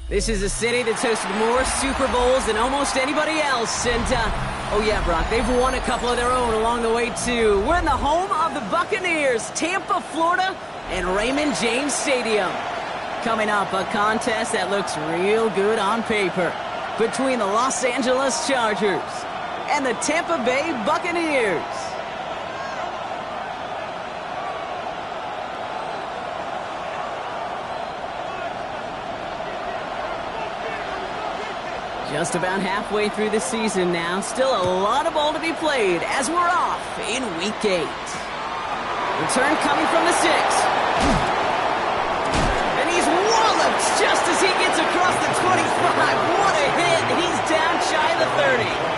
This is a city that's hosted more Super Bowls than almost anybody else. And, oh yeah, Brock, they've won a couple of their own along the way, too. We're in the home of the Buccaneers, Tampa, Florida, and Raymond James Stadium. Coming up, a contest that looks real good on paper between the Los Angeles Chargers and the Tampa Bay Buccaneers. Just about halfway through the season now. Still a lot of ball to be played as we're off in Week 8. Return coming from the 6. And he's walloped just as he gets across the 25. What a hit. He's down shy of the 30.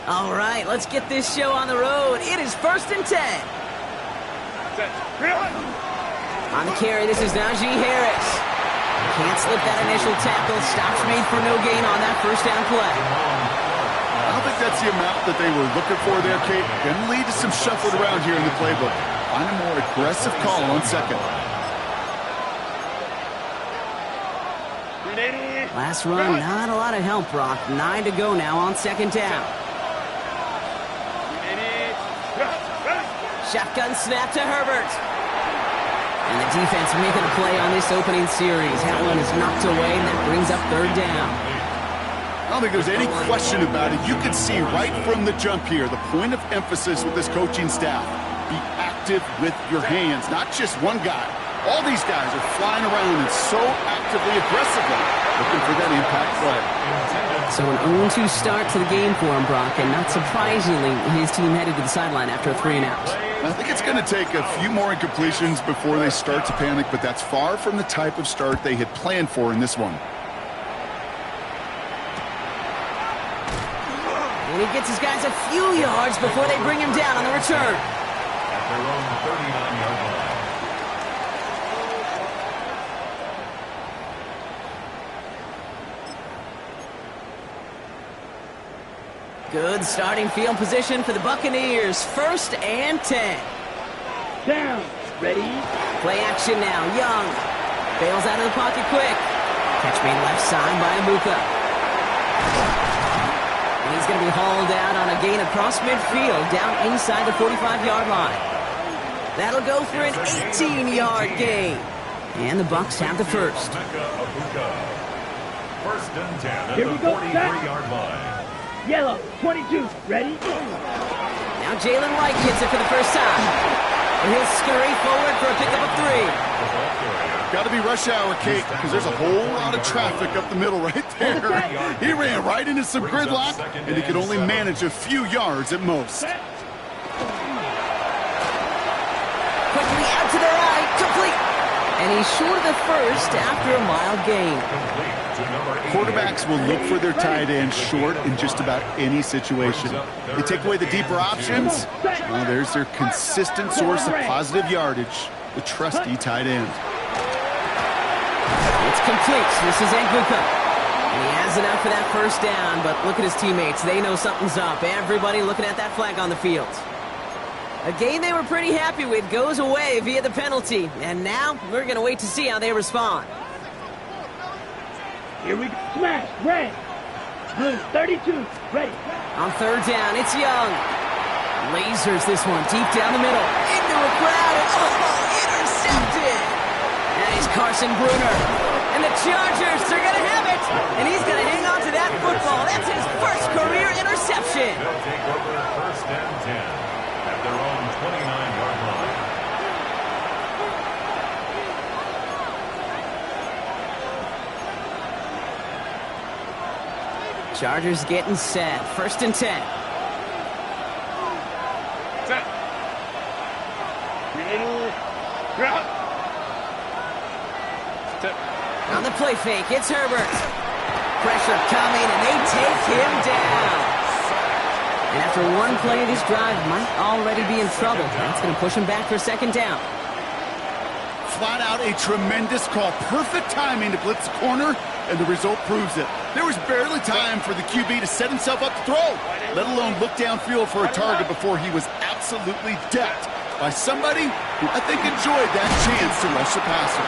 All right, let's get this show on the road. It is 1st and 10. On the carry, this is Najee Harris. Can't slip that initial tackle. Stops made for no gain on that first down play. I don't think that's the amount that they were looking for there, Kate. Going to lead to some shuffled around here in the playbook. Find a more aggressive call on second. Last run, not a lot of help, Brock. 9 to go now on second down. Shotgun snap to Herbert. And the defense making a play on this opening series. That one is knocked away, and that brings up 3rd down. I don't think there's any question about it. You can see right from the jump here, the point of emphasis with this coaching staff. Be active with your hands, not just one guy. All these guys are flying around and so actively, aggressively looking for that impact play. So an 0-2 start to the game for him, Brock, and not surprisingly, his team headed to the sideline after a 3-and-out. I think it's going to take a few more incompletions before they start to panic, but that's far from the type of start they had planned for in this one. And he gets his guys a few yards before they bring him down on the return. At their own 39-yard line. Good starting field position for the Buccaneers. 1st and 10. Down. Ready? Play action now. Young. Bails out of the pocket quick. Catch made left side by Abuka. And he's going to be hauled out on a gain across midfield, down inside the 45-yard line. That'll go for an 18-yard gain. And the Bucs have the first. 1st and 10 at Here the we go. 43-yard line. Yellow. 22. Ready? Now Jalen White gets it for the first time. And he'll scurry forward for a pickup of 3. Got to be rush hour, Kate, because there's a whole lot of traffic up the middle right there. He ran right into some gridlock, and he could only manage a few yards at most. Quickly out to the right, complete. And he's short of the first after a mild gain. Quarterbacks will look for their tight end short in just about any situation. They take away the deeper options. Well, there's their consistent source of positive yardage, the trusty tight end. It's complete. This is Abuka. And he has enough for that first down, but look at his teammates. They know something's up. Everybody looking at that flag on the field. A game they were pretty happy with goes away via the penalty. And now we're going to wait to see how they respond. Here we go. Smash. Red. Blue. 32. Ready. On 3rd down, it's Young. Lasers this one deep down the middle. Into a crowd. And intercepted. And he's Carson Bruner. And the Chargers are going to have it. And he's going to hang on to that football. That's his first career interception. They'll take over 1st and 10 at their own 29-yard line. Chargers getting set. 1st and 10. Set. On the play fake, it's Herbert. Pressure coming, and they take him down. And after one play, this drive might already be in trouble. That's going to push him back for 2nd down. flat out a tremendous call. Perfect timing to blitz the corner, and the result proves it. There was barely time for the QB to set himself up to throw, let alone look downfield for a target before he was absolutely decked by somebody who I think enjoyed that chance to rush the passer.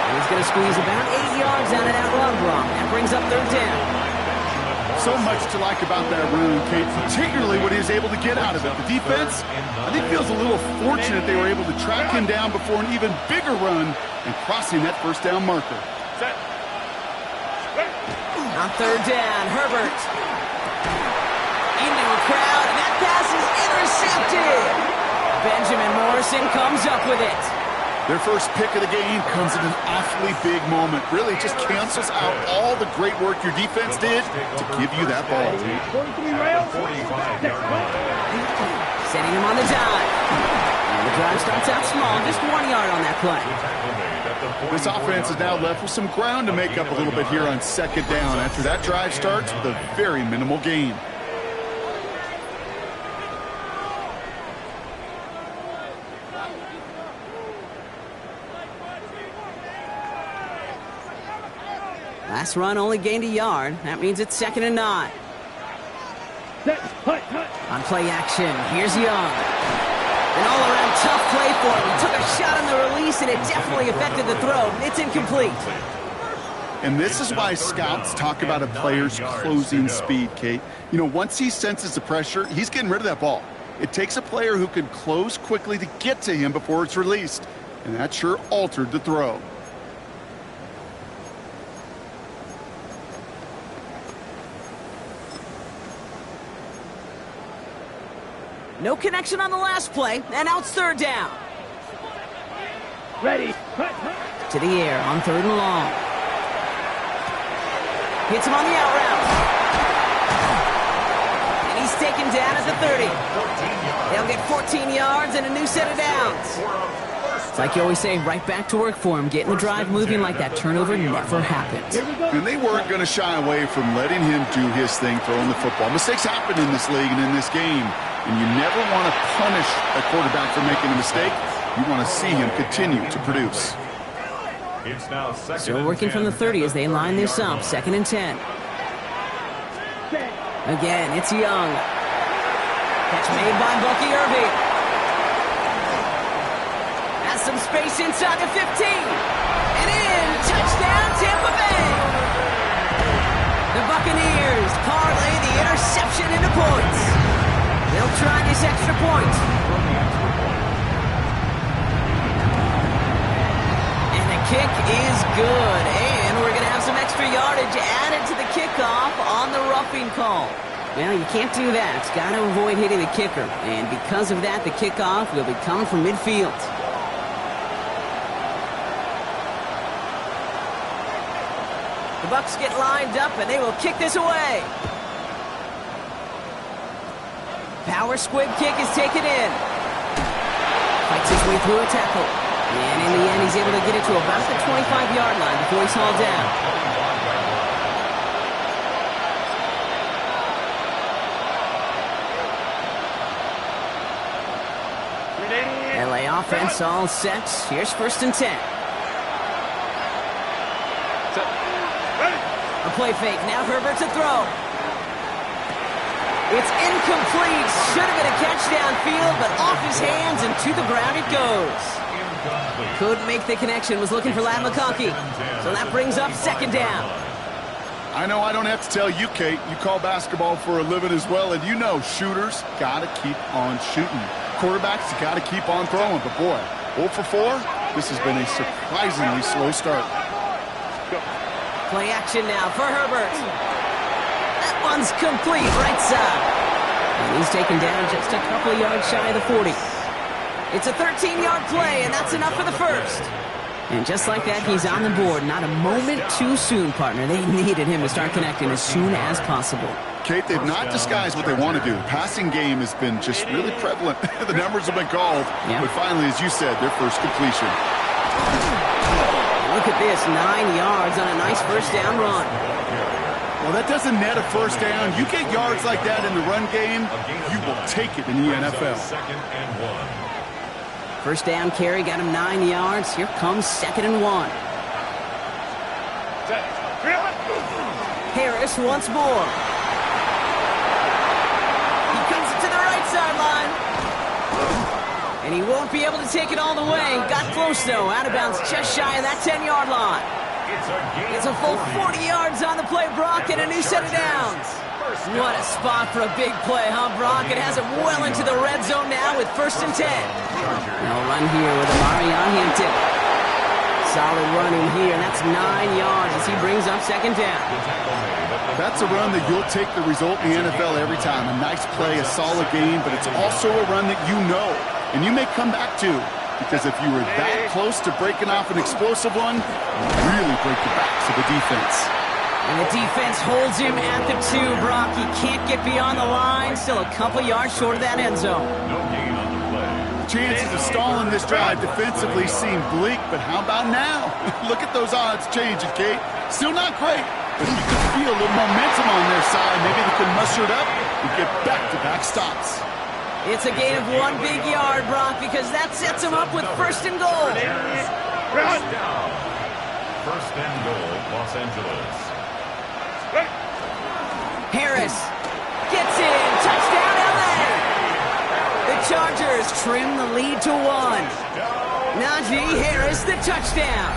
He's going to squeeze about 8 yards out of that run block. That brings up 3rd down. So much to like about that run, Kate, particularly what he was able to get out of it. The defense, I think, feels a little fortunate they were able to track him down before an even bigger run and crossing that 1st down marker. On 3rd down, Herbert. Into a crowd, and that pass is intercepted. Benjamin Morrison comes up with it. Their first pick of the game comes at an awfully big moment. Really just cancels out all the great work your defense did to give you that ball. 43 rounds. Setting him on the dive. And the drive starts out small, just 1 yard on that play. This offense is now left with some ground to make up a little bit here on 2nd down after that drive starts with a very minimal gain. Last run only gained a yard. That means it's 2nd and 9. On play action, here's Young. An all-around tough play for him. He took a shot on the release, and it definitely affected the throw. It's incomplete. And this is why scouts talk about a player's closing speed, Kate. You know, once he senses the pressure, he's getting rid of that ball. It takes a player who can close quickly to get to him before it's released. And that sure altered the throw. No connection on the last play, and now it's 3rd down. Ready. To the air on 3rd and long. Hits him on the out route. And he's taken down at the 30. They'll get 14 yards and a new set of downs. It's like you always say, right back to work for him. Getting the drive moving like that turnover never happened. And they weren't going to shy away from letting him do his thing throwing the football. Mistakes happen in this league and in this game. And you never want to punish a quarterback for making a mistake. You want to see him continue to produce. It's now Still working from the 30 as they line this up. 2nd and 10. Again, it's Young. Catch made by Bucky Irving. Has some space inside the 15. And in. Touchdown, Tampa Bay. The Buccaneers parlay the interception into points. They'll try this extra point. And the kick is good. And we're going to have some extra yardage added to the kickoff on the roughing call. Well, you can't do that. It's got to avoid hitting the kicker. And because of that, the kickoff will be coming from midfield. The Bucs get lined up, and they will kick this away. Power squib kick is taken in. Fights his way through a tackle. And in the end, he's able to get it to about the 25-yard line before he's hauled down. LA offense all set. Here's 1st and 10. A play fake. Now Herbert to throw. It's incomplete. Should have been a catch downfield, but off his hands and to the ground it goes. Couldn't make the connection. Was looking for Ladd McConkey. So that brings up 2nd down. I know I don't have to tell you, Kate. You call basketball for a living as well, and you know shooters got to keep on shooting. Quarterbacks got to keep on throwing. But boy, 0 for 4, this has been a surprisingly slow start. Play action now for Herbert. That one's complete, right side. And he's taken down just a couple of yards shy of the 40. It's a 13-yard play, and that's enough for the first. And just like that, he's on the board. Not a moment too soon, partner. They needed him to start connecting as soon as possible. Kate, they've not disguised what they want to do. Passing game has been just really prevalent. The numbers have been called. Yeah. But finally, as you said, their first completion. Look at this, 9 yards on a nice 1st down run. Well, that doesn't net a 1st down. You get yards like that in the run game, you will take it in the NFL. 2nd and 1. First down carry got him 9 yards. Here comes 2nd and 1. Harris once more. He comes to the right sideline. And he won't be able to take it all the way. Got close, though. Out of bounds just shy of that 10-yard line. It's a full 40 yards on the play, Brock, and a new set of downs. What a spot for a big play, huh, Brock? It has it well into the red zone now with 1st and 10. They'll run here with Amari Hampton. Solid running here, and that's 9 yards as he brings up 2nd down. That's a run that you'll take the result in the NFL every time. A nice play, a solid game, but it's also a run that you know, and you may come back to, because if you were that close to breaking off an explosive one, you really break the backs of the defense. And the defense holds him at the 2, Brock. He can't get beyond the line. Still a couple yards short of that end zone. No gain on the play. Chances of stalling this drive defensively seem bleak, but how about now? Look at those odds changing, Kate. Still not great, but you can feel a little momentum on their side. Maybe they can muster it up and get back-to-back stops. It's a gain of 1 big yard, Brock, because that sets him up with 1st and goal. First down. 1st and goal, Los Angeles. Harris gets in. Touchdown, LA. The Chargers trim the lead to 1. Najee Harris, the touchdown.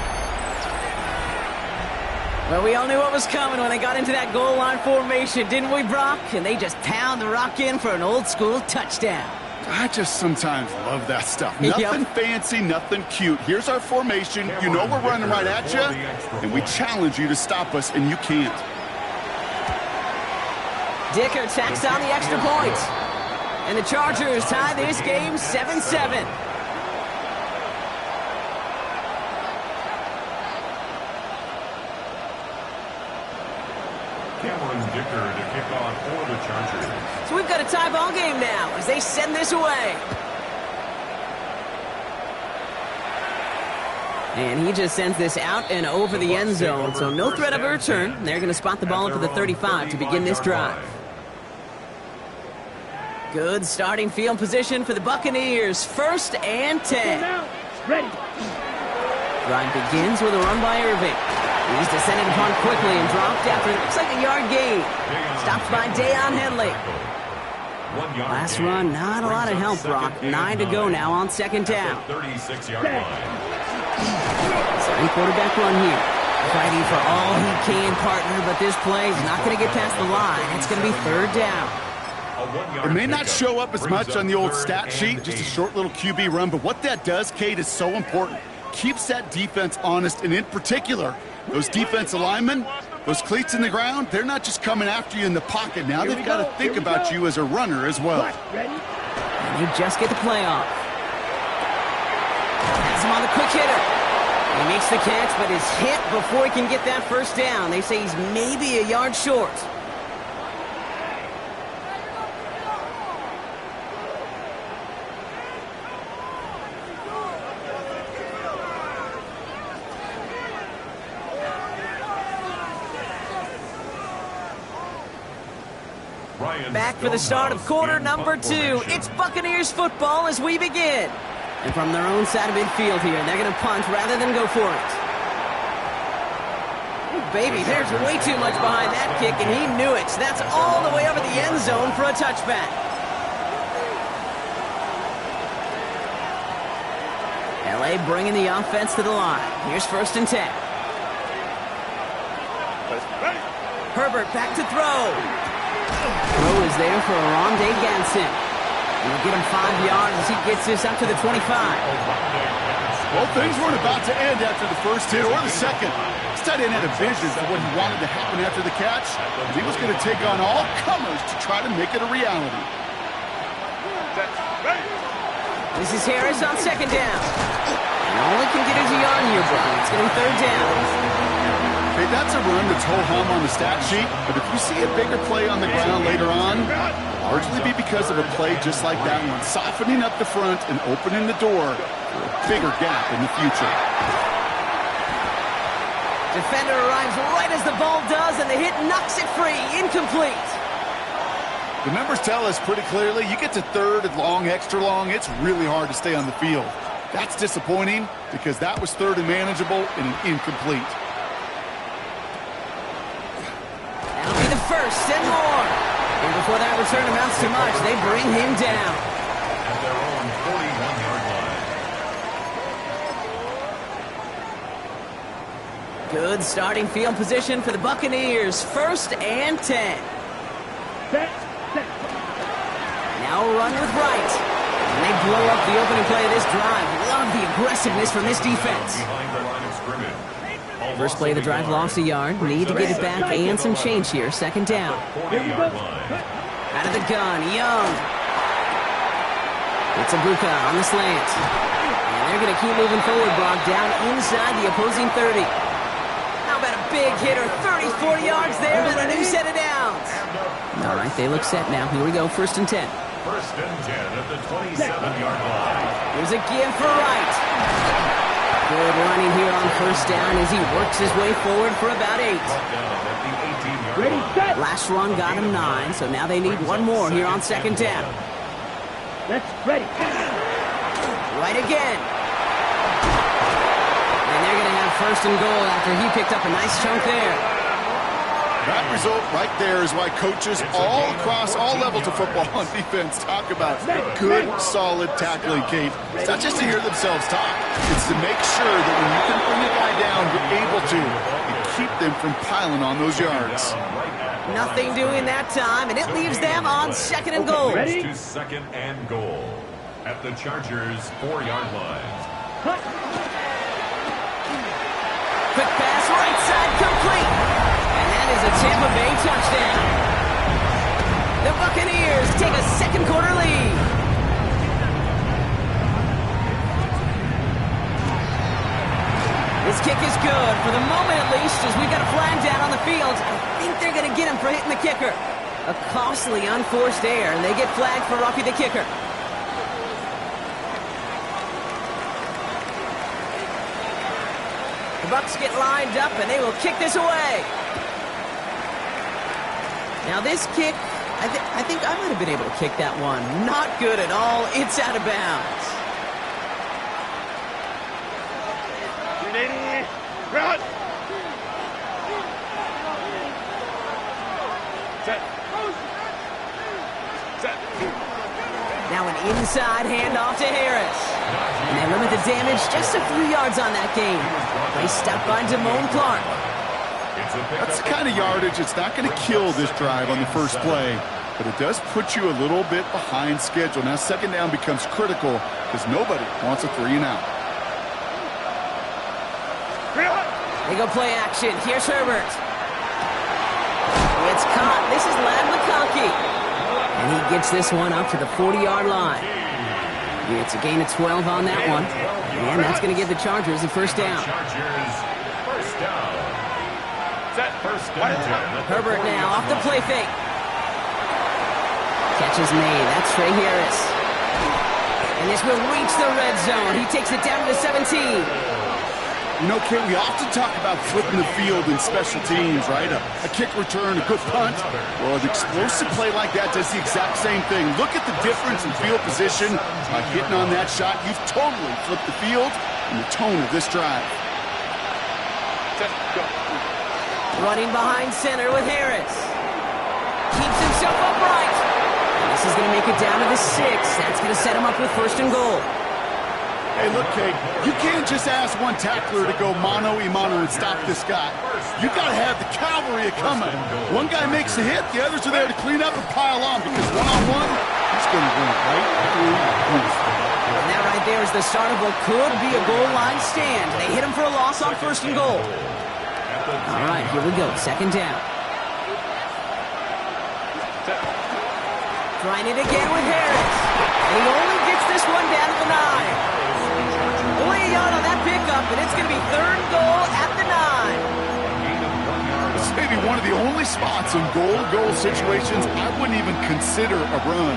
Well, we all knew what was coming when they got into that goal line formation, didn't we, Brock? And they just pound the rock in for an old-school touchdown. I just sometimes love that stuff. Nothing fancy, nothing cute. Here's our formation. You know we're running right at you, and we challenge you to stop us, and you can't. Dicker tacks on the extra point. And the Chargers tie this game 7-7. Dicker to kick off for the Chargers. So we've got a tie ball game now as they send this away. And he just sends this out and over the end zone, so no threat of a return. They're going to spot the ball up at the 35 to begin this drive. Good starting field position for the Buccaneers. 1st and 10. Ready. Drive begins with a run by Irving. He's descended upon quickly and dropped after it looks like a yard gain. Stopped by Deion Henley. Last run, not a lot of help, Brock. 9 to go now on 2nd down. 36-yard line. Second quarterback run here. Fighting for all he can, partner, but this play is not going to get past the line. It's going to be 3rd down. It may not show up as much on the old stat sheet, just a short little QB run, but what that does, Kate, is so important. Keeps that defense honest, and in particular, those defensive linemen, those cleats in the ground, they're not just coming after you in the pocket. Now they've got to think about you as a runner as well. And they just get the play off. Has him on the quick hitter. He makes the catch, but is hit before he can get that 1st down. They say he's maybe a yard short. Back for the start of quarter number 2. It's Buccaneers football as we begin. And from their own side of midfield here, they're going to punt rather than go for it. Ooh, baby, there's way too much behind that kick, and he knew it. So that's all the way over the end zone for a touchback. LA bringing the offense to the line. Here's 1st and 10. Herbert back to throw. Throw is there for Aronde Ganson. He'll get him 5 yards as he gets this up to the 25. Well, things weren't about to end after the 1st hit or the 2nd. This tight end had a vision for what he wanted to happen after the catch. He was going to take on all comers to try to make it a reality. This is Harris on 2nd down. And all he can get is a yard here, Brian. It's going to be 3rd down. Hey, that's a run that's ho-hum on the stat sheet, but if you see a bigger play on the ground later on, it'll largely be because of a play just like that one, softening up the front and opening the door for a bigger gap in the future. Defender arrives right as the ball does, and the hit knocks it free. Incomplete. The numbers tell us pretty clearly, you get to 3rd and long, extra long, it's really hard to stay on the field. That's disappointing because that was third and manageable and an incomplete. That'll be the first and more. And before that return amounts to much, they bring him down. At their own 41-yard line. Good starting field position for the Buccaneers. 1st and 10. Set. Now a run with Wright. And they blow up the opening play of this drive. Love the aggressiveness from this defense. Behind the line of scrimmage. First play of the drive lost a yard. Need to get it back and some change here. 2nd down. 40-yard line. Out of the gun, Young. It's Ibuka on the slant. And they're going to keep moving forward, Brock, down inside the opposing 30. How about a big hitter? 30, 40 yards there and a new set of downs. All right, they look set now. Here we go, 1st and 10. 1st and 10 at the 27-yard line. Here's a give for Wright. Good running here on 1st down as he works his way forward for about 8. Down at the 18-yard Ready, line. set. Last run got him 9, so now they need one more here on 2nd down. Let's ready. Right again. And they're going to have 1st and goal after he picked up a nice chunk there. That result right there is why coaches all across all levels of football on defense talk about good, solid tackling, Kate. It's not just to hear themselves talk. It's to make sure that when you can bring a guy down, you're able to and keep them from piling on those yards. Nothing doing that time, and it leaves them on 2nd and goal. Ready? To 2nd and goal at the Chargers' 4-yard line. Quick pass, right side, complete. And that is a Tampa Bay touchdown. The Buccaneers take a 2nd quarter lead. This kick is good, for the moment at least, as we've got a flag down on the field. I think they're going to get him for hitting the kicker. A costly unforced error, and they get flagged for roughing the kicker. The Bucs get lined up, and they will kick this away. Now this kick, I think I might have been able to kick that one. Not good at all. It's out of bounds. Run. Set. Now an inside handoff to Harris. And they limit the damage just a few yards on that game. They stop by Damone Clark. That's the kind of yardage it's not going to kill this drive on the first play, but it does put you a little bit behind schedule. Now 2nd down becomes critical because nobody wants a 3 and out. They go play action. Here's Herbert. It's caught. This is Ladd McConkey. And he gets this one up to the 40-yard line. It's a gain of 12 on that one. And that's going to give the Chargers the 1st down. Chargers, 1st down. Set 1st and 10. Herbert now off the play fake. Catch is made. That's Trey Harris. And this will reach the red zone. He takes it down to the 17. You know, Kate, we often talk about flipping the field in special teams, right? A kick return, a good punt. Well, an explosive play like that does the exact same thing. Look at the difference in field position. By hitting on that shot, you've totally flipped the field and the tone of this drive. Running behind center with Harris. Keeps himself upright. And this is going to make it down to the 6. That's going to set him up with 1st and goal. Hey, look, Kate, you can't just ask one tackler to go mano-a-mano and stop this guy. You got to have the cavalry coming. One guy makes a hit, the others are there to clean up and pile on because one-on-one, he's going to run right through the roof. And that right there is the start of what could be a goal line stand. They hit him for a loss on 1st and goal. All right, here we go, 2nd down. Trying it again with Harris. And he only gets this one down to the 9. Only a yard on that pickup, and it's going to be 3rd and goal at the 9. This may be one of the only spots in goal-to-goal situations I wouldn't even consider a run.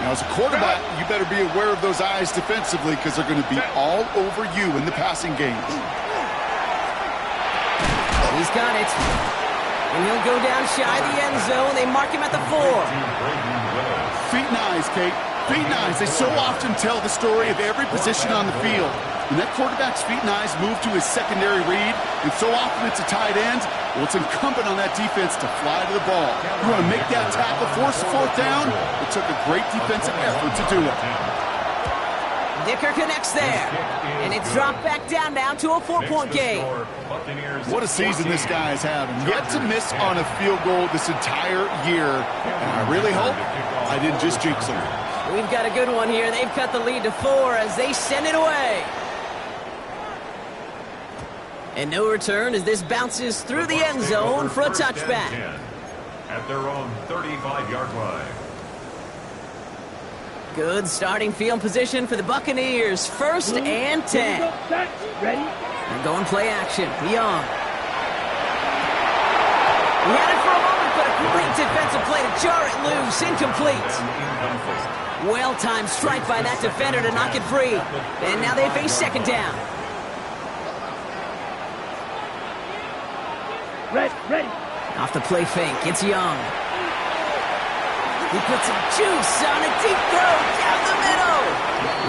Now, as a quarterback, you better be aware of those eyes defensively because they're going to be all over you in the passing game. He's got it. And he'll go down shy of the end zone. They mark him at the 4. Feet and eyes, Kate. Feet and eyes, they so often tell the story of every position on the field. When that quarterback's feet and eyes move to his secondary read, and so often it's a tight end, well, it's incumbent on that defense to fly to the ball. You want to make that tackle, force the fourth down? It took a great defensive effort to do it. Dicker connects there, and it's dropped back down now to a 4-point game. What a season this guy has had. Yet to miss on a field goal this entire year, and I really hope I didn't just jinx him. We've got a good one here. They've cut the lead to 4 as they send it away. And no return as this bounces through the end zone for a touchback. At their own 35-yard line. Good starting field position for the Buccaneers. 1st and 10. Ready? They're going play action. Young. He had it for a moment, but a great defensive play to jar it loose. Incomplete. Well-timed strike by that defender to knock it free. And now they face 2nd down. Ready. Off the play fake, it's Young. He puts some juice on a deep throw down the middle.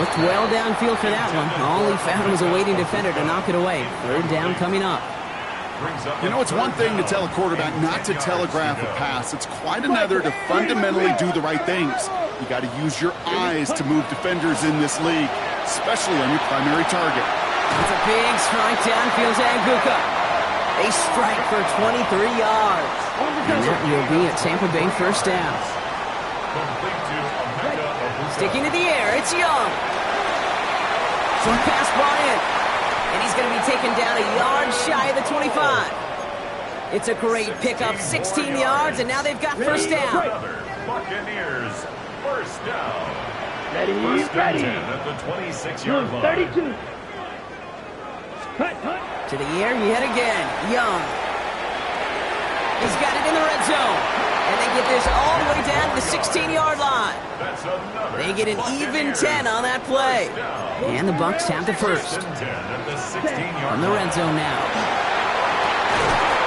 Looked well downfield for that one. All he found was a waiting defender to knock it away. 3rd down coming up. You know, it's one thing to tell a quarterback not to telegraph a pass. It's quite another to fundamentally do the right things. You got to use your eyes to move defenders in this league, especially on your primary target. It's a big strike downfield to Anguka. They strike for 23 yards. And that will be a Tampa Bay 1st down. Sticking to the air, it's Young. Short pass brought in. And he's going to be taken down a yard shy of the 25. It's a great pickup, 16 yards, and now they've got 1st down. Buccaneers, 1st down. Ready. 10 at the 26-yard line. 32. Cut. To the air, he head again. Young. He's got it in the red zone. And they get this all the way down to the 16-yard line. They get an even 10 on that play. And the Bucs have the 1st. From the red zone now.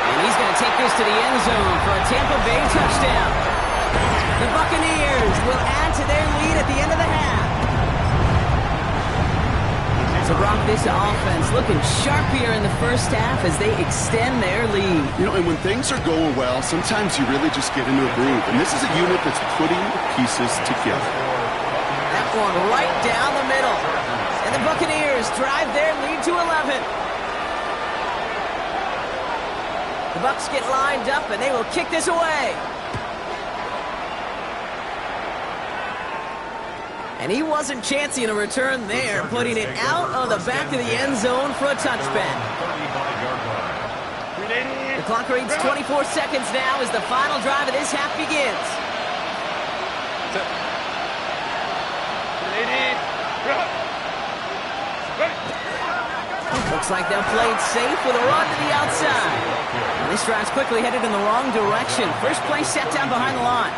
And he's going to take this to the end zone for a Tampa Bay touchdown. The Buccaneers will add to their lead at the end of the half. So, Brock, this offense looking sharp here in the 1st half as they extend their lead. You know, and when things are going well, sometimes you really just get into a groove. And this is a unit that's putting the pieces together. That one right down the middle. And the Buccaneers drive their lead to 11. The Bucs get lined up, and they will kick this away. And he wasn't chancing a return there, putting it out of the back of the end zone for a touchback. The clock reads 24 seconds now as the final drive of this half begins. Looks like they'll play it safe with a run to the outside. And this drive's quickly headed in the wrong direction. First play set down behind the line.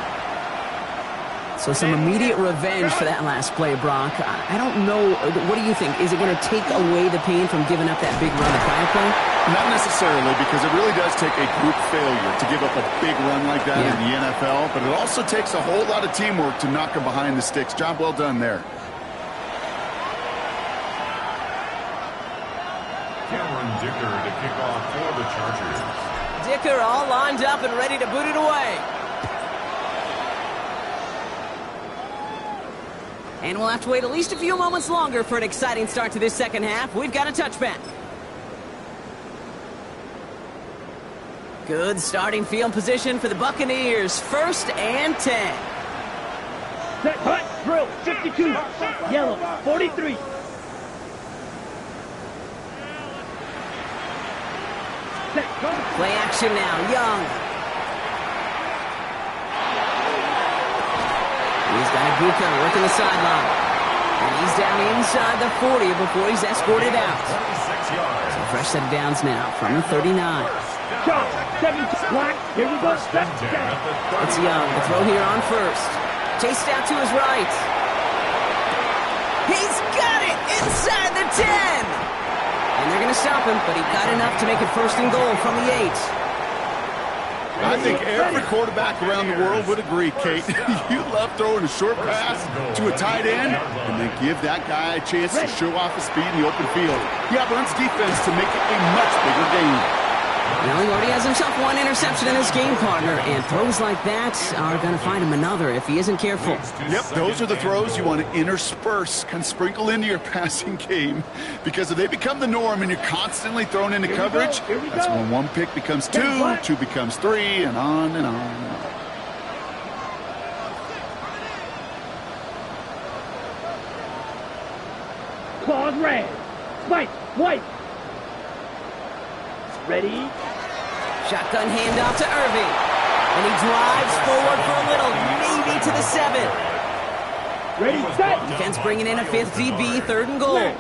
So some immediate revenge for that last play, Brock. I don't know. What do you think? Is it going to take away the pain from giving up that big run the prior play? Not necessarily, because it really does take a group failure to give up a big run like that in the NFL. But it also takes a whole lot of teamwork to knock them behind the sticks. Job well done there. Cameron Dicker to kick off for the Chargers. Dicker all lined up and ready to boot it away. And we'll have to wait at least a few moments longer for an exciting start to this 2nd half. We've got a touchback. Good starting field position for the Buccaneers. 1st and 10. Set, cut, drill, 52. Yellow, 43. Set, cut. Play action now, Young. He's got Aguka working the sideline. And he's down inside the 40 before he's escorted out. So fresh set of downs now from the 39. Shot, 7, black, here we go. It's Young, the throw here on 1st. Chased out to his right. He's got it inside the 10. And they're going to stop him, but he got enough to make it 1st and goal from the 8. I think every quarterback around the world would agree, Kate. You love throwing a short pass to a tight end and then give that guy a chance to show off his speed in the open field. He runs defense to make it a much bigger game. Well, he already has himself one interception in this game, partner, and throws like that are going to find him another if he isn't careful. Yep, those are the throws you want to intersperse, kind of sprinkle into your passing game, because if they become the norm and you're constantly thrown into coverage, that's when one pick becomes two becomes three, and on and on and on. Claws red. Spike, white. Ready? Shotgun handoff to Irving. And he drives forward for a little, maybe to the 7. Ready, set. Defense bringing in a 5th DB, 3rd and goal. A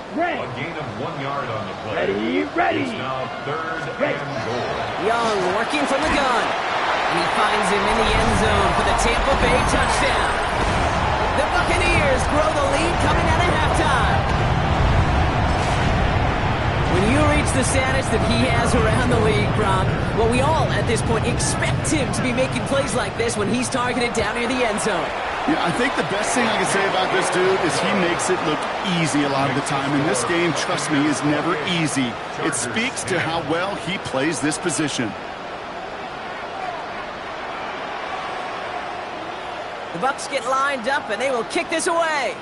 gain of 1 yard on the play. Ready. It's now 3rd and goal. Young working from the gun. And he finds him in the end zone for the Tampa Bay touchdown. The Buccaneers grow the lead coming out of halftime. When you reach the status that he has around the league, Brock, well, we all, at this point, expect him to be making plays like this when he's targeted down near the end zone. Yeah, I think the best thing I can say about this dude is he makes it look easy a lot of the time. And this game, trust me, is never easy. It speaks to how well he plays this position. The Bucs get lined up, and they will kick this away.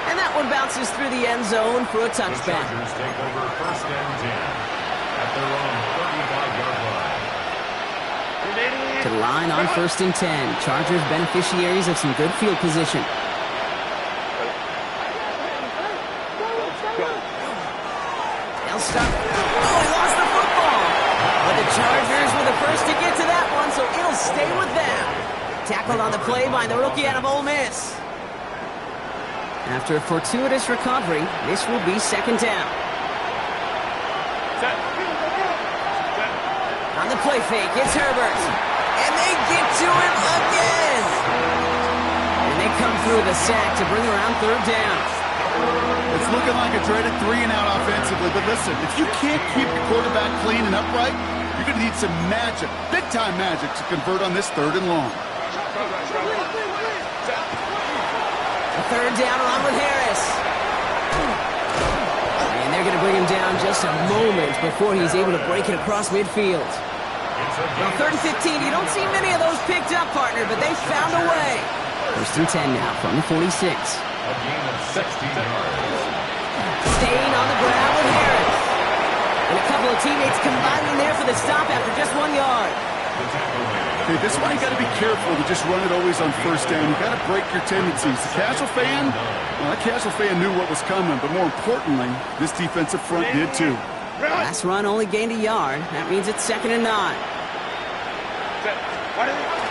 And that one bounces through the end zone for a touchback. The Chargers take over 1st and 10 at their own 35-yard line. To the line on 1st and 10. Chargers beneficiaries of some good field position. They'll start. Oh, he lost the football. But the Chargers were the first to get to that one, so it'll stay with them. Tackled on the play by the rookie out of Ole Miss. After a fortuitous recovery, this will be 2nd down. On the play fake, it's Herbert. And they get to him again. And they come through the sack to bring around 3rd down. It's looking like a dreaded 3-and-out offensively, but listen, if you can't keep your quarterback clean and upright, you're going to need some magic, big-time magic, to convert on this 3rd and long. 3rd down along with Harris. And they're going to bring him down just a moment before he's able to break it across midfield. Well, 3rd and 15, you don't see many of those picked up, partner, but they found a way. 1st and 10 now from the 46. A gain of 16 yards. Staying on the ground with Harris. And a couple of teammates combining there for the stop after just 1 yard. Okay, this is why you got to be careful to just run it always on 1st down. You got to break your tendencies. The casual fan, well, that casual fan knew what was coming, but more importantly, this defensive front did too. Last run only gained a yard. That means it's 2nd and 9.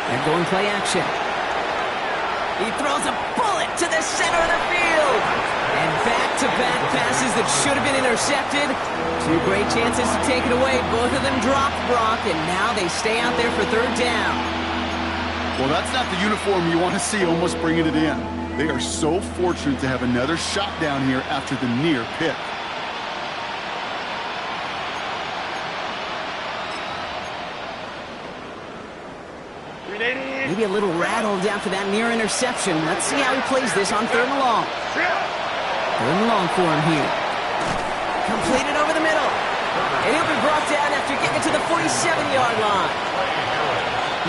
They're going play action. He throws a bullet to the center of the field. And back-to-back passes that should have been intercepted. 2 great chances to take it away. Both of them dropped, Brock, and now they stay out there for 3rd down. Well, that's not the uniform you want to see almost bringing it in. They are so fortunate to have another shot down here after the near pick. Maybe a little rattled after that near interception. Let's see how he plays this on 3rd and long. 3rd and long for him here. Completed over the middle. And he'll be brought down after getting to the 47-yard line.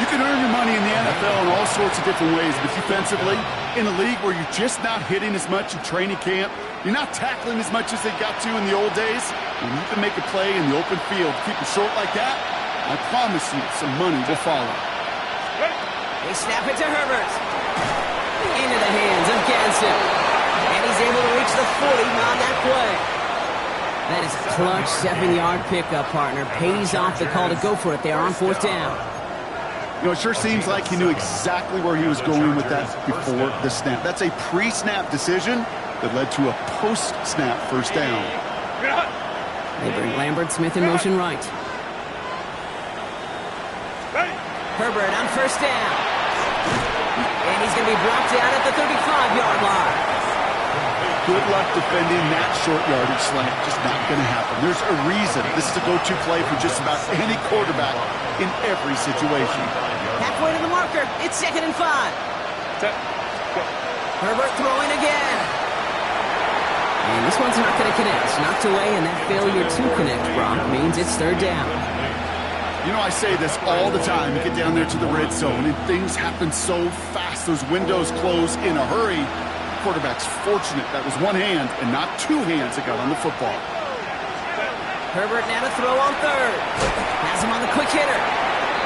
You can earn your money in the NFL in all sorts of different ways, but defensively, in a league where you're just not hitting as much in training camp, you're not tackling as much as they got to in the old days, when you can make a play in the open field, keep it short like that, I promise you some money will follow. They snap it to Herbert. Into the hands of Ganson. And he's able to reach the 40 on that play. That is a clutch 7-yard pickup, partner. Pays off the call to go for it there on 4th down. You know, it sure seems like he knew exactly where he was going with that before the snap. That's a pre-snap decision that led to a post-snap 1st down. They bring Lambert Smith in motion right. Herbert on 1st down. And he's going to be brought down at the 35-yard line. good luck defending that short yardage slant. Just not going to happen. There's a reason this is a go-to play for just about any quarterback in every situation. Halfway to the marker. It's 2nd and 5. Herbert throwing again. And this one's not going to connect. It's knocked away, and that failure to connect, Brock, means it's 3rd down. You know, I say this all the time. You get down there to the red zone, and things happen so fast. Those windows close in a hurry. Quarterback's fortunate that was one hand and not two hands that got on the football. Herbert now to throw on 3rd. Has him on the quick hitter.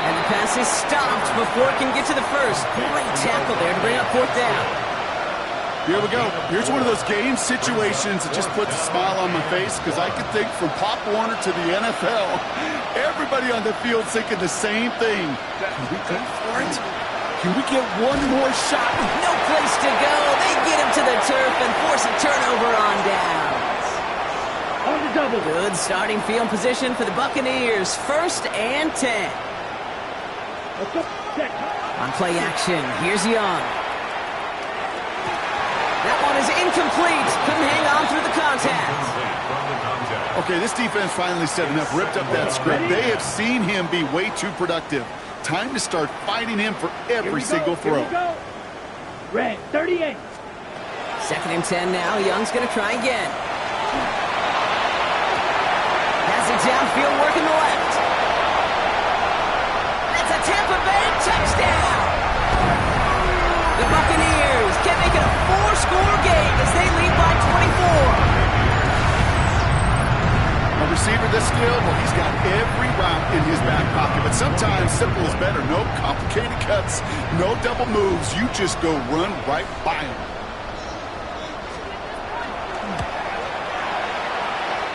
And the pass is stopped before it can get to the first. Great tackle there to bring up 4th down. Here we go. Here's one of those game situations that just puts a smile on my face because I can think from Pop Warner to the NFL, everybody on the field thinking the same thing. Can we go for it? Can we get one more shot? No place to go. They get him to the turf and force a turnover on downs. On the double. Good starting field position for the Buccaneers. 1st and 10. Let's go. Check. On play action, here's Young. That one is incomplete. Couldn't hang on through the contact. Okay, this defense finally set enough, ripped up that script. They have seen him be way too productive. Time to start fighting him for every single throw. Red, 38. 2nd and 10 now. Young's going to try again. Has it downfield, working the left. That's a Tampa Bay touchdown. The Buccaneers can make it a 4-score game as they lead by 24. A receiver this skilled, well, he's got every route in his back pocket. But sometimes simple is better. No complicated cuts, no double moves. You just go run right by him.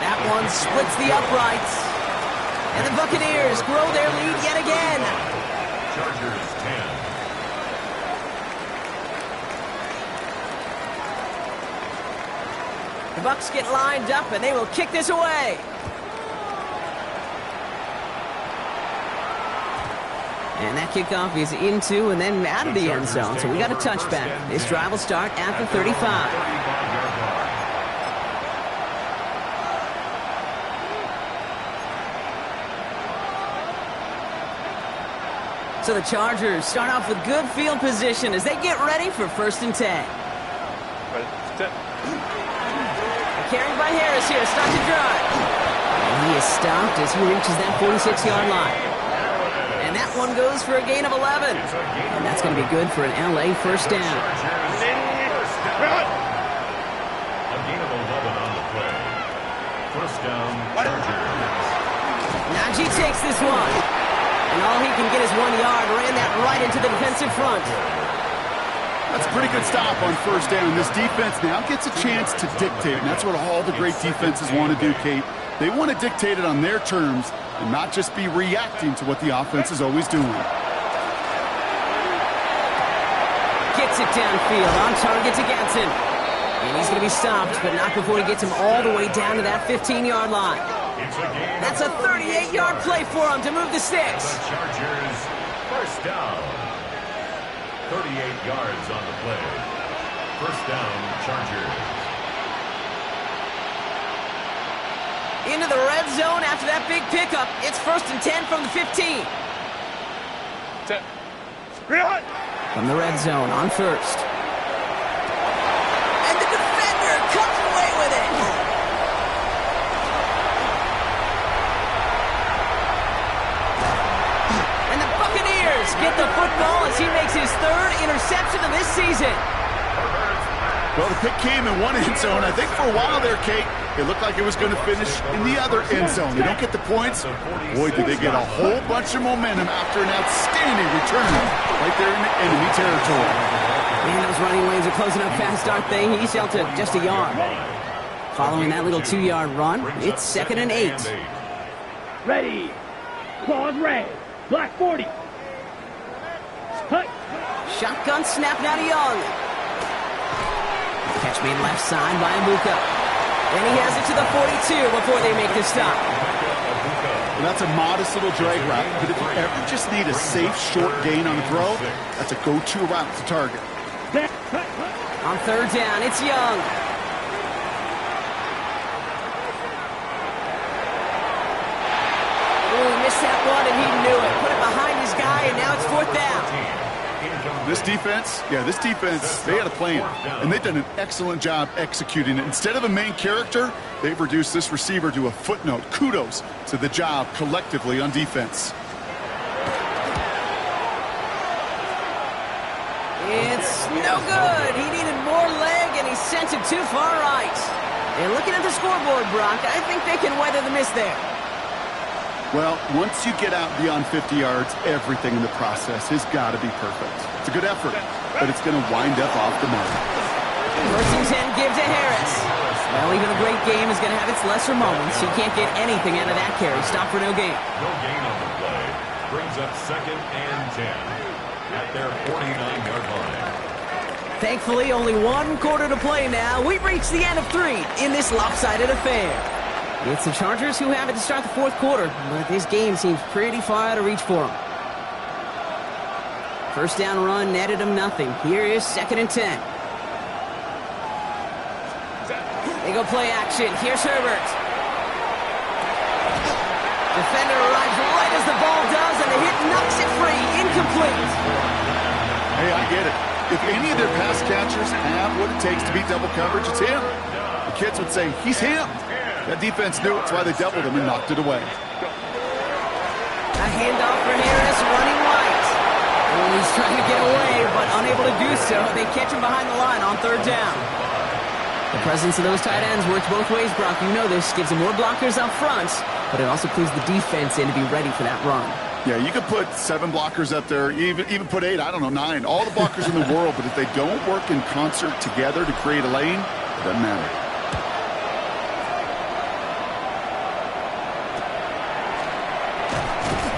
That one splits the uprights. And the Buccaneers grow their lead yet again. Chargers 10. The Bucs get lined up, and they will kick this away. And that kickoff is into and then out of the end zone, so we got a touchback. This drive will start at the 35. So the Chargers start off with good field position as they get ready for 1st and 10. Carried by Harris here, start to drive. And he is stopped as he reaches that 46-yard line. And that one goes for a gain of 11. And that's going to be good for an LA 1st down. A gain of 11 on the play. 1st down, Chargers. Najee takes this one. And all he can get is 1 yard. Ran that right into the defensive front. That's a pretty good stop on 1st down. This defense now gets a chance to dictate, and that's what all the great defenses want to do, Kate. They want to dictate it on their terms and not just be reacting to what the offense is always doing. Gets it downfield, on target to Gatson. And he's going to be stopped, but not before he gets him all the way down to that 15-yard line. That's a 38-yard play for him to move the sticks. The Chargers 1st down. 38 yards on the play. 1st down, Chargers. Into the red zone after that big pickup. It's 1st and 10 from the 15. From the red zone on 1st. And the defender comes away with it. And the Buccaneers get the football as he makes his 3rd interception of this season. Well, the pick came in one end zone. I think for a while there, Kate, it looked like it was going to finish in the other end zone. They don't get the points. Boy, did they get a whole bunch of momentum after an outstanding return right there in the enemy territory. Man, those running lanes are closing up fast, aren't they? He's held to just a yard. Following that little 2-yard run, it's 2nd and 8. Ready. Claws red. Black 40. Hut. Shotgun snap now to Young. Catch made left side by Abuka. And he has it to the 42 before they make the stop. Well, that's a modest little drag route, but if you ever just need a safe, short gain on the throw, that's a go-to route to target. On 3rd down, it's Young. fourth down. This defense, they had a plan, and they've done an excellent job executing it. Instead of a main character, they've reduced this receiver to a footnote. Kudos to the job collectively on defense. It's no good. He needed more leg, and he sent it too far right. And looking at the scoreboard, Brock, I think they can weather the miss there. Well, once you get out beyond 50 yards, everything in the process has got to be perfect. It's a good effort, but it's going to wind up off the mark. First and 10, give to Harris. Well, even a great game is going to have its lesser moments. He can't get anything out of that carry. Stop for no gain. No gain on the play. Brings up 2nd and 10 at their 49-yard line. Thankfully, only one quarter to play now. We've reached the end of 3 in this lopsided affair. It's the Chargers who have it to start the fourth quarter, but this game seems pretty far out of reach for them. First down run netted them nothing. Here is 2nd and 10. They go play action. Here's Herbert. Defender arrives right as the ball does, and the hit knocks it free. Incomplete. Hey, I get it. If any of their pass catchers have what it takes to beat double coverage, it's him. The kids would say, he's him. That defense knew it. That's why they doubled him and knocked it away. A handoff for Harris, running right. Oh, he's trying to get away, but unable to do so. They catch him behind the line on 3rd down. The presence of those tight ends works both ways, Brock. You know this. Gives them more blockers up front, but it also clues the defense in to be ready for that run. Yeah, you could put 7 blockers up there, even put 8, I don't know, 9. All the blockers in the world, but if they don't work in concert together to create a lane, it doesn't matter.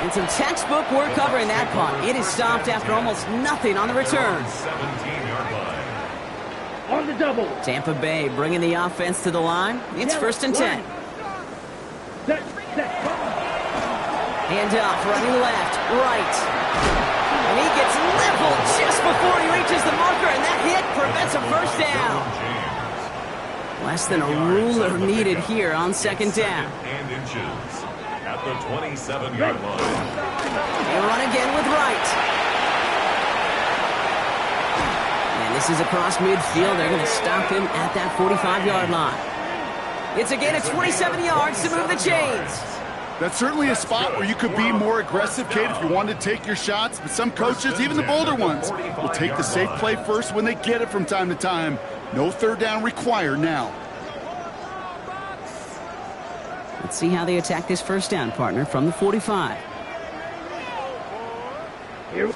And some textbook work covering that punt. It is stopped after almost nothing on the return. 17-yard line. On the double. Tampa Bay bringing the offense to the line. It's 1st and 10. Set. Hand off, running left, right. And he gets leveled just before he reaches the marker, and that hit prevents a first down. Less than a ruler needed here on 2nd down. And inches at the 27-yard line. They run again with right. And this is across midfield. They're going to stop him at that 45-yard line. It's again at 27 yards to move the chains. That's certainly a spot where you could be more aggressive, Kate, if you wanted to take your shots. But some coaches, even the bolder ones, will take the safe play first when they get it from time to time. No 3rd down required now. Let's see how they attack this first down, partner, from the 45. Here.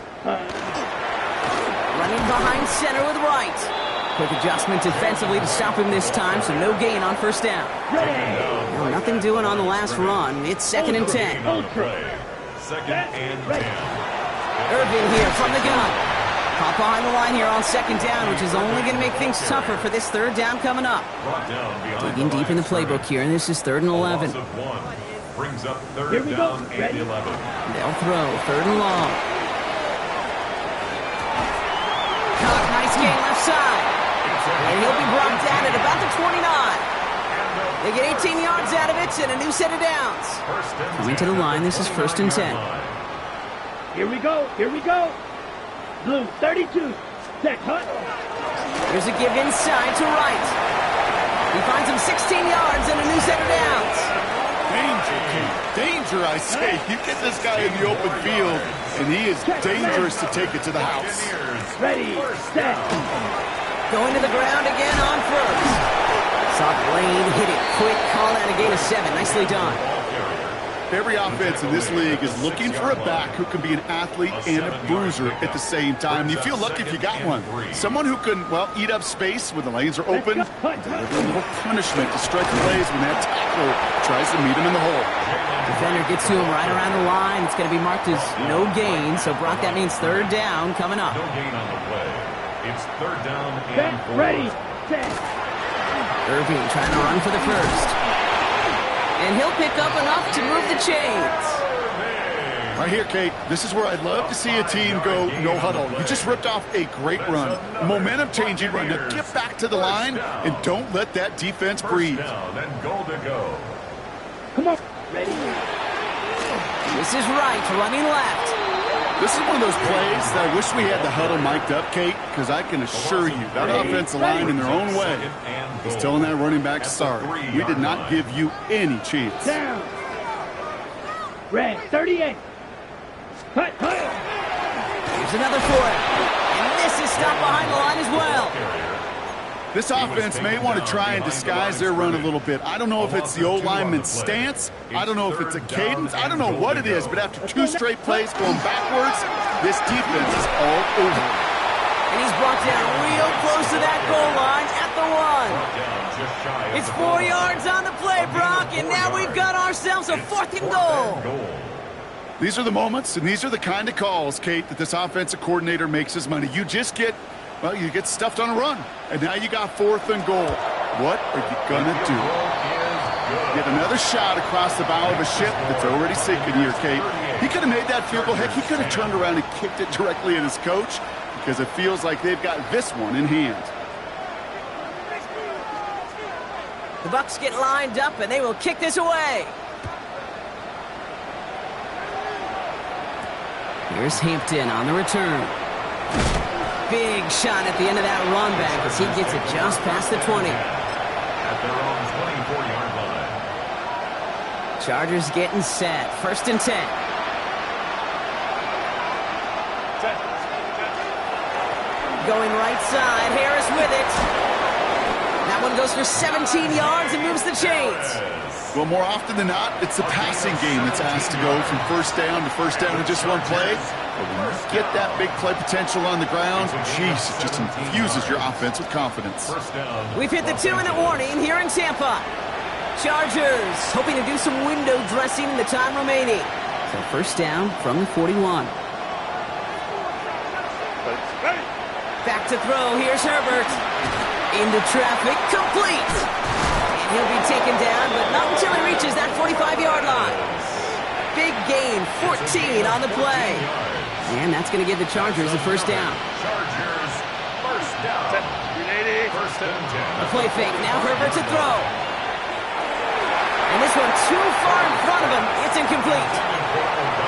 Running behind center with right. Quick adjustment defensively to stop him this time, so no gain on first down. Well, nothing doing on the last run. It's 2nd and 10. 2nd and 10. Irving here from the gun. Pop behind the line here on 2nd down, which is only going to make things tougher for this 3rd down coming up. Digging deep in the playbook here, and this is 3rd and 11. Brings up 3rd down and 11. They'll throw 3rd and long. Caught, nice gain left side. And he'll be brought down at about the 29. They get 18 yards out of it and a new set of downs. Coming to the line, this is 1st and 10. Here we go. Blue 32. Set hunt. Here's a give inside to right. He finds him 16 yards and a new set of downs. Danger, I say. You get this guy in the open field, and he is dangerous to take it to the house. Ready, set. Going to the ground again on 1st. Saw the lane, hit it quick, call that a gain of 7. Nicely done. Every offense in this league is looking for a back who can be an athlete and a bruiser at the same time. You feel lucky if you got one. Someone who can, well, eat up space when the lanes are open, deliver a little punishment to strike plays when that tackler tries to meet him in the hole. Defender gets to him right around the line. It's going to be marked as no gain. So, Brock, that means 3rd down coming up. No gain on the play. It's 3rd down and Set, 4. ready, set. Irving trying to run for the first. And he'll pick up enough to move the chains. Right here, Kate, this is where I'd love to see a team go no huddle. You just ripped off a great run. Momentum-changing run. Now get back to the line and don't let that defense breathe. Down and goal to go. Come on. Ready. This is right, running left. This is one of those plays that I wish we had the huddle mic'd up, Kate, because I can assure you that offensive line in their own way is telling that running back, sorry, we did not give you any chance. Down. Red, 38. Cut. Here's another for it. And this is stopped behind the line as well. This offense may want to try and disguise their run a little bit. I don't know if it's the old lineman's stance. I don't know if it's a cadence. I don't know what it is, but after 2 straight plays going backwards, this defense is all over. And he's brought down real close to that goal line at the 1. It's 4 yards on the play, Brock, and now we've got ourselves a 4th and goal. These are the moments, and these are the kind of calls, Kate, that this offensive coordinator makes his money. You just get... well, you get stuffed on a run, and now you got 4th and goal. What are you going to do? Get another shot across the bow of a ship that's already sinking here, Kate. He could have made that field goal. Heck, he could have turned around and kicked it directly at his coach because it feels like they've got this one in hand. The Bucs get lined up, and they will kick this away. Here's Hampton on the return. Big shot at the end of that run back as he gets it just past the 20. At their own 24-yard line. Chargers getting set. 1st and 10. Going right side. Harris with it. That one goes for 17 yards and moves the chains. Well, more often than not, it's the passing game that's asked to go from first down in just one play. But when you get that big play potential on the ground, jeez, it just infuses your offense with confidence. We've hit the 2-minute warning here in Tampa. Chargers hoping to do some window dressing in the time remaining. So 1st down from the 41. Back to throw. Here's Herbert. Into traffic. Complete. And he'll be taken down, but not until he reaches that 45-yard line. Big gain, 14 on the play. And that's going to give the Chargers a 1st down. Chargers, 1st down. 1st and 10. A play fake. Now Herbert to throw. And this one too far in front of him. It's incomplete.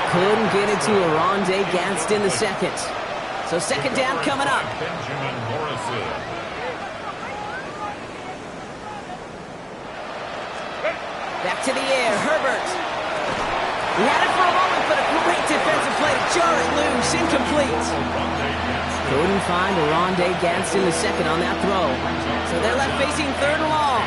Couldn't get it to Aronde Gadsden the second. So 2nd down coming up. Benjamin Morrison. Back to the air. Herbert. He had it for a moment, but a great defensive play to jar it loose. Incomplete. Couldn't find Aronde Gadsden the second on that throw. So they're left facing 3rd and long.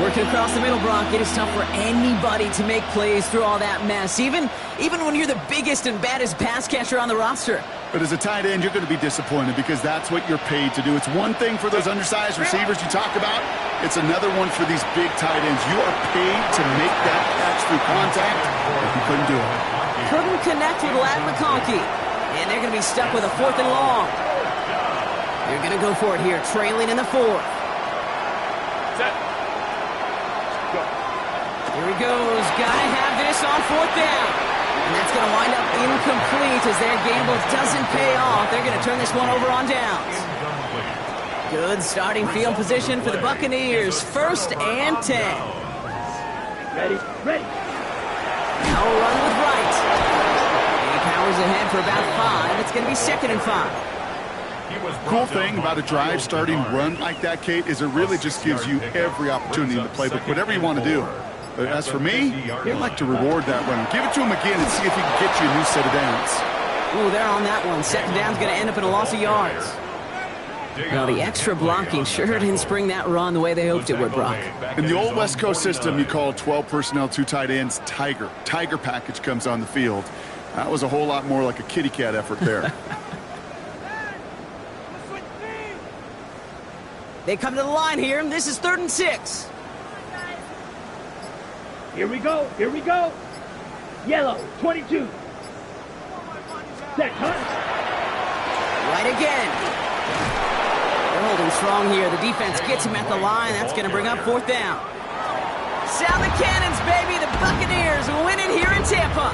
Working across the middle, Brock, it is tough for anybody to make plays through all that mess, even when you're the biggest and baddest pass catcher on the roster. But as a tight end, you're going to be disappointed because that's what you're paid to do. It's one thing for those undersized receivers you talk about. It's another one for these big tight ends. You are paid to make that catch through contact, but you couldn't do it. Couldn't connect with Ladd McConkey. And they're going to be stuck with a 4th and long. They're going to go for it here, trailing in the 4th. Here he goes. Gotta have this on 4th down. And that's going to wind up incomplete as their gamble doesn't pay off. They're going to turn this one over on downs. Good starting field position for the Buccaneers. 1st and 10. Ready. Now a run with Wright. He powers ahead for about 5. It's going to be 2nd and 5. Cool thing about a drive starting run like that, Kate, is it really just gives you every opportunity in the playbook, whatever you want to do. But as for me, I'd like to reward that run. Give it to him again and see if he can get you a new set of downs. Ooh, they're on that one. 2nd down's going to end up in a loss of yards. Well, the extra blocking sure didn't spring that run the way they hoped it would, Brock. In the old West Coast system, you call 12 personnel, 2 tight ends, Tiger. Tiger package comes on the field. That was a whole lot more like a kitty cat effort there. They come to the line here, and this is 3rd and 6. Here we go. Yellow, 22. Set, hunt. Right again. They're holding strong here. The defense gets him at the line. That's going to bring up 4th down. Sound the cannons, baby. The Buccaneers win it here in Tampa.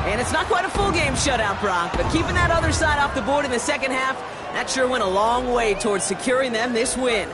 And it's not quite a full game shutout, Brock, but keeping that other side off the board in the 2nd half, that sure went a long way towards securing them this win.